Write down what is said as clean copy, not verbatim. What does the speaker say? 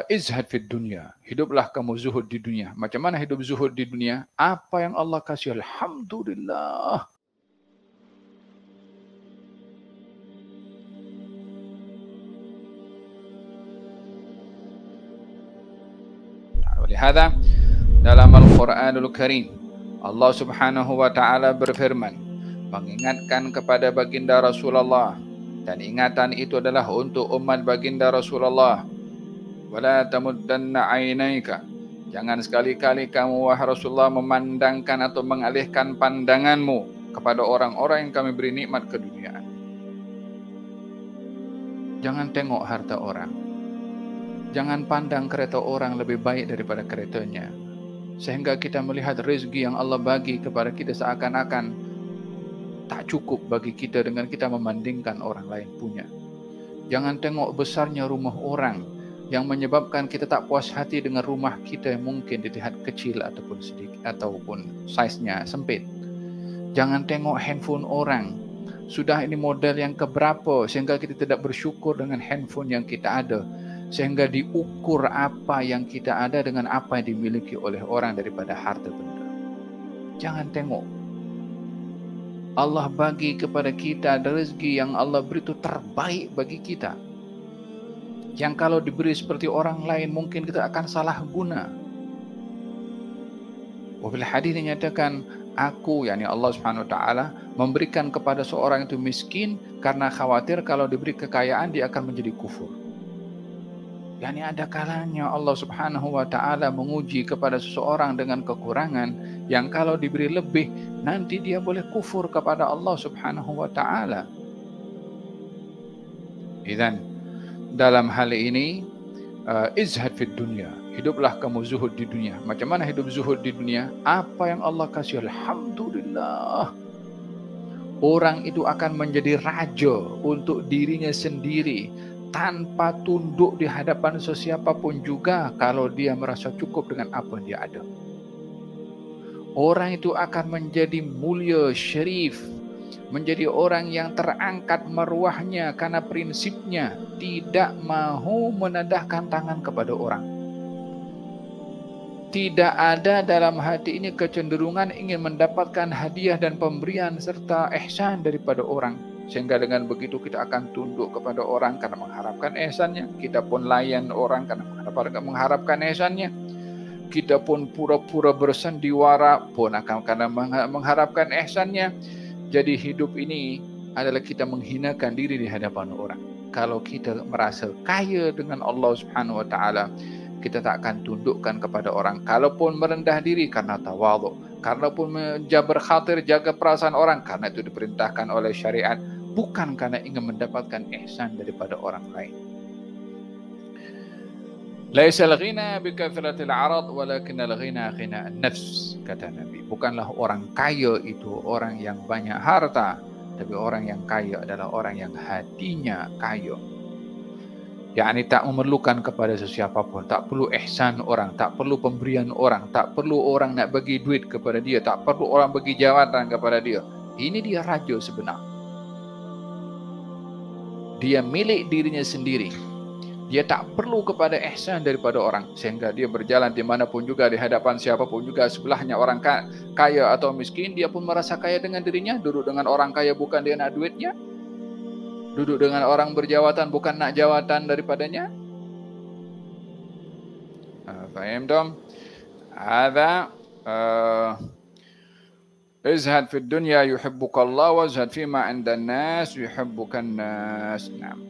izhad fid dunya. Hiduplah kamu zuhud di dunia. Macam mana hidup zuhud di dunia? Apa yang Allah kasih, alhamdulillah. Olehada dalam Al-Quranul Karim Allah Subhanahu wa taala berfirman mengingatkan kepada baginda Rasulullah, dan ingatan itu adalah untuk umat baginda Rasulullah. Wala tamuddanna ainaika, jangan sekali-kali kamu wahai Rasulullah memandangkan atau mengalihkan pandanganmu kepada orang-orang yang kami beri nikmat keduniaan. Jangan tengok harta orang. Jangan pandang kereta orang lebih baik daripada keretanya, sehingga kita melihat rezeki yang Allah bagi kepada kita seakan-akan tak cukup bagi kita dengan kita membandingkan orang lain punya. Jangan tengok besarnya rumah orang yang menyebabkan kita tak puas hati dengan rumah kita yang mungkin dilihat kecil ataupun sedikit ataupun saiznya sempit. Jangan tengok handphone orang, sudah ini model yang keberapa sehingga kita tidak bersyukur dengan handphone yang kita ada, sehingga diukur apa yang kita ada dengan apa yang dimiliki oleh orang daripada harta benda. Jangan tengok Allah bagi kepada kita rezeki yang Allah beri itu terbaik bagi kita, yang kalau diberi seperti orang lain mungkin kita akan salah guna. Wabil hadis dinyatakan, aku, yakni Allah Subhanahu wa taala, memberikan kepada seorang itu miskin karena khawatir kalau diberi kekayaan dia akan menjadi kufur. Yani ada kalanya Allah Subhanahu wa taala menguji kepada seseorang dengan kekurangan yang kalau diberi lebih nanti dia boleh kufur kepada Allah Subhanahu wa taala. Idzan dalam hal ini izhad fid dunya. Hiduplah kamu zuhud di dunia. Macam mana hidup zuhud di dunia? Apa yang Allah kasih, alhamdulillah. Orang itu akan menjadi raja untuk dirinya sendiri, tanpa tunduk di hadapan sesiapapun juga kalau dia merasa cukup dengan apa yang dia ada. Orang itu akan menjadi mulia, syarif, menjadi orang yang terangkat maruahnya karena prinsipnya tidak mahu menadahkan tangan kepada orang. Tidak ada dalam hati ini kecenderungan ingin mendapatkan hadiah dan pemberian serta ihsan daripada orang. Sehingga dengan begitu kita akan tunduk kepada orang karena mengharapkan ihsannya. Kita pun layan orang karena mengharapkan ihsannya. Kita pun pura-pura bersandiwara pun akan karena mengharapkan ihsannya. Jadi hidup ini adalah kita menghinakan diri di hadapan orang. Kalau kita merasa kaya dengan Allah Subhanahu wa taala, kita tak akan tundukkan kepada orang. Kalaupun merendah diri karena tawadhu, kalaupun menjabar khatir, jaga perasaan orang, karena itu diperintahkan oleh syariat, bukan karena ingin mendapatkan ihsan daripada orang lain. Laisal ghina bi kathratil 'arad walakinnal ghina ghina'an nafs, kata Nabi. Bukanlah orang kaya itu orang yang banyak harta, tapi orang yang kaya adalah orang yang hatinya kaya. yakni tak memerlukan kepada sesiapapun, tak perlu ihsan orang, tak perlu pemberian orang, tak perlu orang nak bagi duit kepada dia, tak perlu orang bagi jawatan kepada dia. Ini dia raja sebenar. Dia milik dirinya sendiri. Dia tak perlu kepada ihsan daripada orang, sehingga dia berjalan dimanapun juga, di hadapan siapapun juga, sebelahnya orang kaya atau miskin, dia pun merasa kaya dengan dirinya. Duduk dengan orang kaya bukan dia nak duitnya, duduk dengan orang berjawatan bukan nak jawatan daripadanya. Faham dong? Ada izhad fid dunya yuhibbukallah wa izhad fima 'indan nas yuhibbukan nas. Naam.